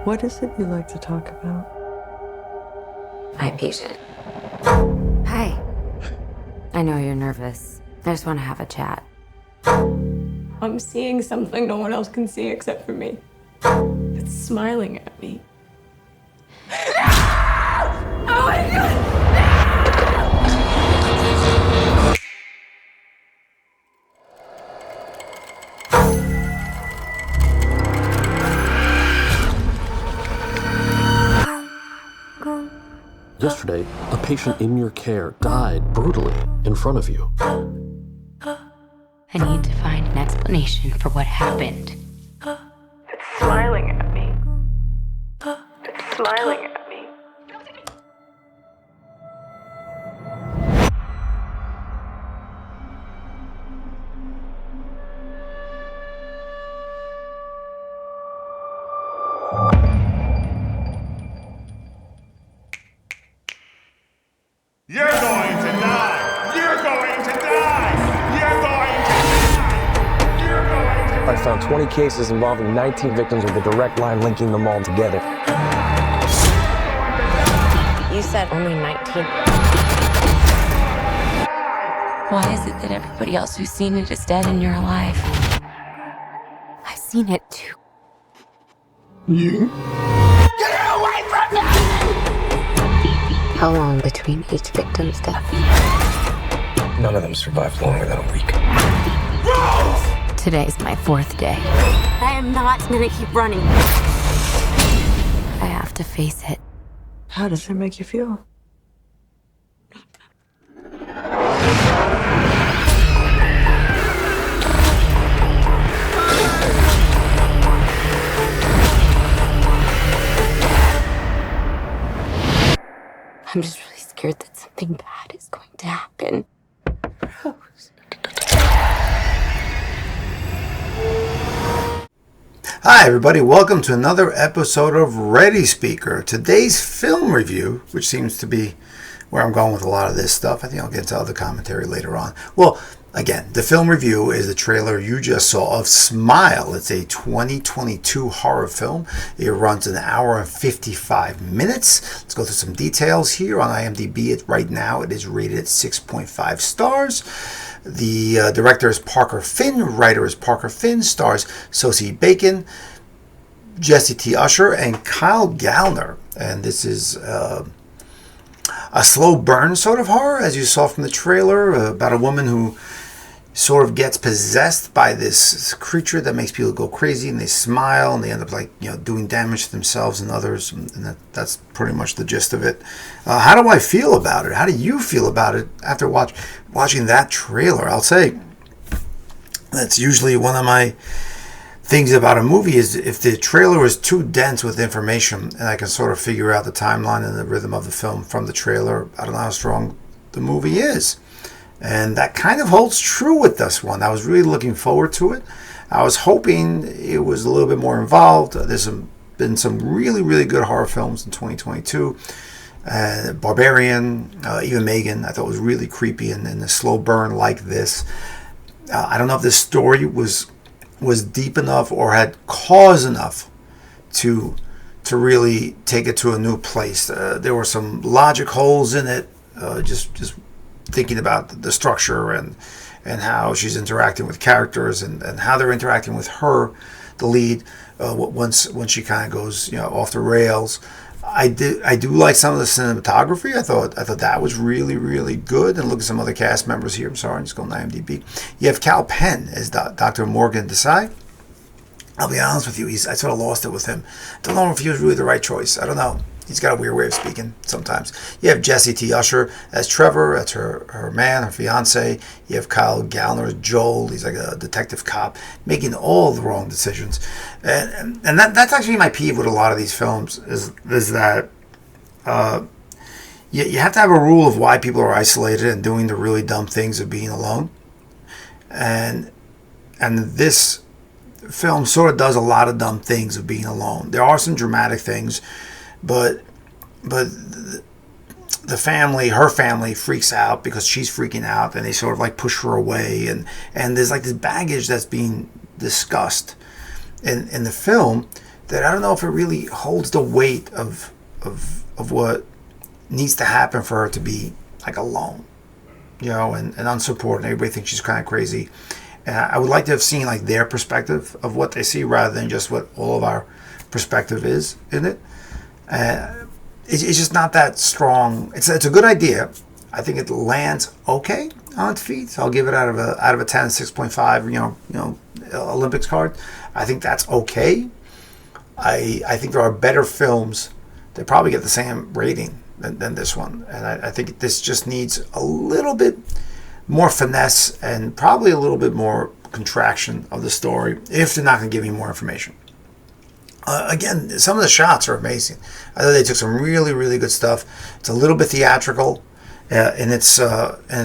What is it you like to talk about? My patient. Hi. I know you're nervous. I just want to have a chat. I'm seeing something no one else can see except for me. It's smiling at me. Oh my God! Yesterday, a patient in your care died brutally in front of you. I need to find an explanation for what happened. It's smiling at me. It's smiling at me. You're going to die! You're going to die! You're going to die! You're going to die! I found 20 cases involving 19 victims with a direct line linking them all together. You said only 19. Why is it that everybody else who's seen it is dead and you're alive? I've seen it too. You? Get away from me! How long between each victim's death? None of them survived longer than a week. Today's my 4th day. I am not gonna keep running. I have to face it. How does it make you feel? I'm just really scared that something bad is going to happen. Hi everybody, welcome to another episode of Ready Speaker. Today's film review, which seems to be where I'm going with a lot of this stuff. I think I'll get into other commentary later on. Well, again, the film review is the trailer you just saw of Smile. It's a 2022 horror film. It runs an hour and 55 minutes. Let's go through some details here on IMDb. Right now it is rated at 6.5 stars. The director is Parker Finn, writer is Parker Finn, stars Sosie Bacon, Jesse T. Usher, and Kyle Gallner. And this is a slow burn sort of horror, as you saw from the trailer, about a woman who sort of gets possessed by this creature that makes people go crazy, and they smile and they end up doing damage to themselves and others, and that's pretty much the gist of it. How do I feel about it? How do you feel about it after watching that trailer? I'll say that's usually one of my things about a movie, is if the trailer is too dense with information and I can sort of figure out the timeline and the rhythm of the film from the trailer, I don't know how strong the movie is. And that kind of holds true with this one. I was really looking forward to it. I was hoping it was a little bit more involved. There's been some really, really good horror films in 2022. Barbarian, even Megan, I thought was really creepy and a slow burn like this. I don't know if this story was deep enough or had cause enough to really take it to a new place. There were some logic holes in it, just thinking about the structure and how she's interacting with characters and how they're interacting with her, the lead, once she kind of goes off the rails. I do like some of the cinematography. I thought that was really, really good. And look at some other cast members here. I'm sorry, I'm just going to IMDb. You have Cal Penn as Dr. Morgan Desai. I'll be honest with you, I sort of lost it with him. Don't know if he was really the right choice. I don't know. He's got a weird way of speaking sometimes. You have Jesse T. Usher as Trevor. That's her man, her fiance. You have Kyle Gallner as Joel. He's like a detective cop making all the wrong decisions. And that's actually my peeve with a lot of these films is that you have to have a rule of why people are isolated and doing the really dumb things of being alone. And this film sort of does a lot of dumb things of being alone. There are some dramatic things, but the family, her family, freaks out because she's freaking out, and they sort of like push her away, and there's like this baggage that's being discussed in the film that I don't know if it really holds the weight of what needs to happen for her to be like alone, you know, and unsupported. Everybody thinks she's kind of crazy. And I would like to have seen like their perspective of what they see rather than just what all of our perspective is in it. It's just not that strong. It's a good idea. I think it lands okay on its feet. So I'll give it out of a 10, 6.5. You know, Olympics card. I think that's okay. I think there are better films that probably get the same rating than this one, and I think this just needs a little bit more finesse and probably a little bit more contraction of the story if they're not going to give me more information. Again, some of the shots are amazing. I thought they took some really, really good stuff. It's a little bit theatrical in its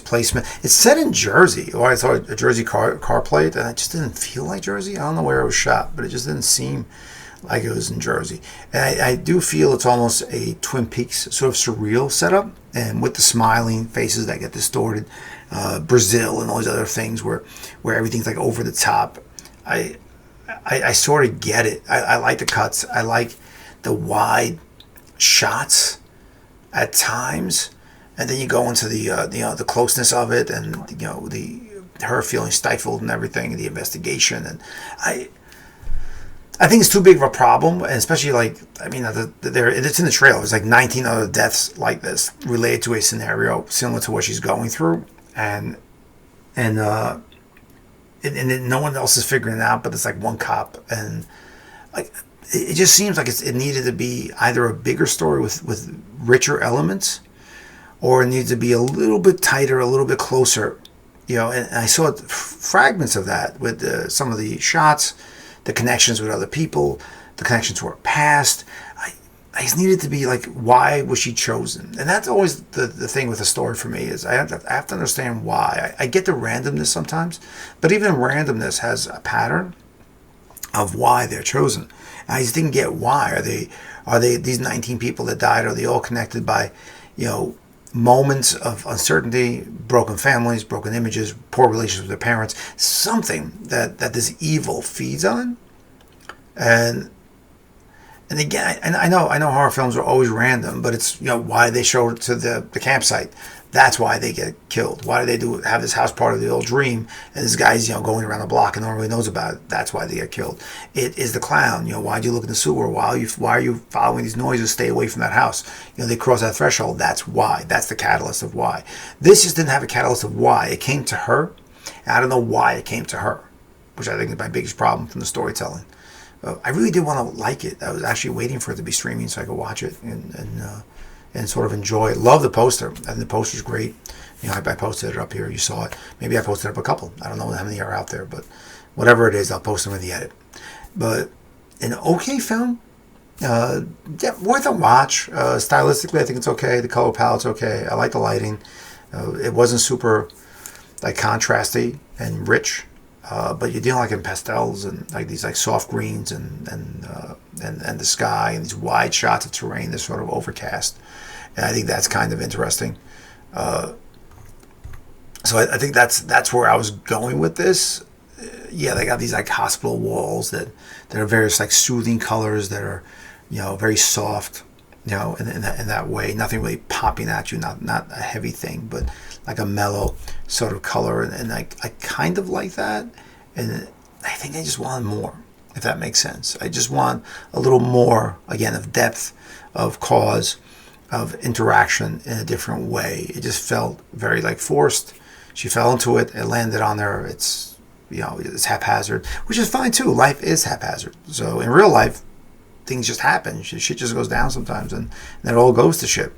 placement. It's set in Jersey, or I thought a Jersey car plate, and it just didn't feel like Jersey. I don't know where it was shot, but it just didn't seem like it was in Jersey. And I do feel it's almost a Twin Peaks sort of surreal setup, and with the smiling faces that get distorted, Brazil and all these other things where everything's like over the top. I sort of get it. I like the cuts. I like the wide shots at times, and then you go into the closeness of it, and her feeling stifled and everything, and the investigation. And I think it's too big of a problem, and especially it's in the trailer. There's like 19 other deaths like this related to a scenario similar to what she's going through, and no one else is figuring it out, but it's like one cop, and like it just seems like it needed to be either a bigger story with richer elements, or it needs to be a little bit tighter, a little bit closer, And I saw fragments of that with some of the shots, the connections with other people, the connections to her past. I just needed to be like, why was she chosen? And that's always the thing with a story for me, is I have to understand why. I get the randomness sometimes, but even randomness has a pattern of why they're chosen. And I just didn't get why. Are they these 19 people that died, are they all connected by, moments of uncertainty, broken families, broken images, poor relationships with their parents, something that this evil feeds on? And again, I know horror films are always random, but it's why they show it to the campsite. That's why they get killed. Why do they have this house party of the old dream, and this guy's going around the block and no one really knows about it? That's why they get killed. It is the clown. Why do you look in the sewer? Why are you following these noises? Stay away from that house. They cross that threshold. That's why. That's the catalyst of why. This just didn't have a catalyst of why. It came to her, and I don't know why it came to her, which I think is my biggest problem from the storytelling. I really did want to like it. I was actually waiting for it to be streaming so I could watch it and sort of enjoy it. Love the poster. I think the poster's great. I posted it up here. You saw it. Maybe I posted up a couple. I don't know how many are out there, but whatever it is, I'll post them in the edit. But an okay film. Worth a watch. Stylistically, I think it's okay. The color palette's okay. I like the lighting. It wasn't super contrasty and rich. But you're dealing in pastels and these soft greens and the sky and these wide shots of terrain that's sort of overcast, and I think that's kind of interesting. So I think that's where I was going with this. Yeah, they got these hospital walls that are various soothing colors that are very soft, in that way. Nothing really popping at you, not a heavy thing, but a mellow sort of color, and I kind of like that, and I think I just wanted more, if that makes sense. I just want a little more, again, of depth, of cause, of interaction in a different way. It just felt very forced. She fell into it. It landed on her. It's it's haphazard, which is fine too. Life is haphazard. So in real life, things just happen. Shit just goes down sometimes, and it all goes to shit.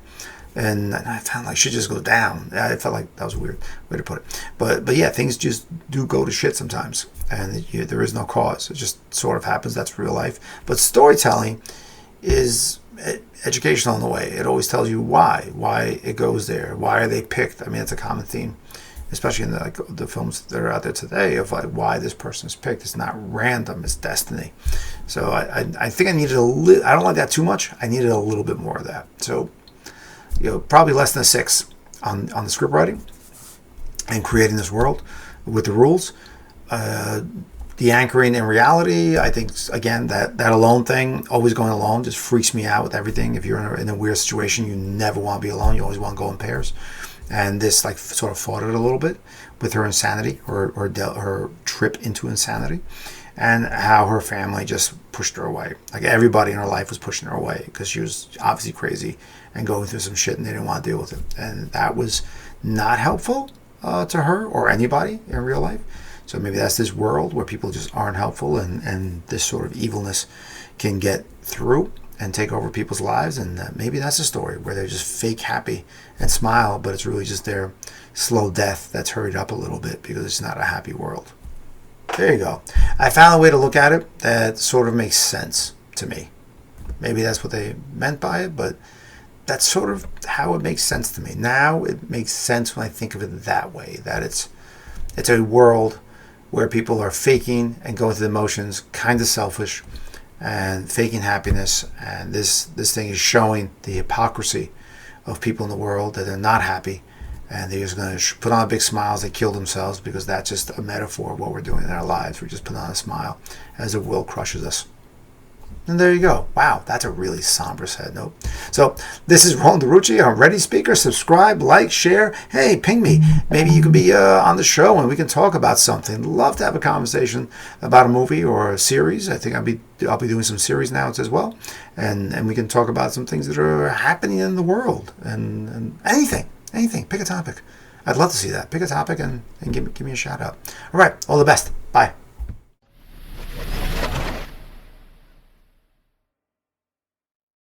And I found shit just goes down. I felt like that was a weird way to put it. But yeah, things just do go to shit sometimes, and there is no cause. It just sort of happens. That's real life. But storytelling is educational in a way. It always tells you why it goes there. Why are they picked? I mean, it's a common theme, especially in the films that are out there today, of why this person is picked. It's not random. It's destiny. So I think I needed a little. I don't like that too much. I needed a little bit more of that. So probably less than a 6 on the script writing and creating this world with the rules. The anchoring in reality, I think, again, that alone thing, always going alone, just freaks me out with everything. If you're in a weird situation, you never want to be alone. You always want to go in pairs. And this like sort of fought it a little bit with her insanity, or her trip into insanity, and how her family just pushed her away. Like everybody in her life was pushing her away because she was obviously crazy and going through some shit, and they didn't want to deal with it. And that was not helpful to her or anybody in real life. So maybe that's this world where people just aren't helpful, and this sort of evilness can get through and take over people's lives. And maybe that's a story where they're just fake happy and smile, but it's really just their slow death that's hurried up a little bit because it's not a happy world. There you go. I found a way to look at it that sort of makes sense to me. Maybe that's what they meant by it, but that's sort of how it makes sense to me. Now it makes sense when I think of it that way, that it's a world where people are faking and going through the motions, kind of selfish, and faking happiness. And this thing is showing the hypocrisy of people in the world, that they're not happy, and they're just going to put on big smiles. They kill themselves because that's just a metaphor of what we're doing in our lives. We're just putting on a smile as the world crushes us. And there you go. Wow, that's a really somber side note. So this is Ron DeRucci on Ready Speaker. Subscribe, like, share. Hey, ping me. Maybe you can be on the show and we can talk about something. Love to have a conversation about a movie or a series. I think I'll be doing some series now as well, and we can talk about some things that are happening in the world and anything. Pick a topic. I'd love to see that. Pick a topic and give me a shout out. All right, all the best. Bye.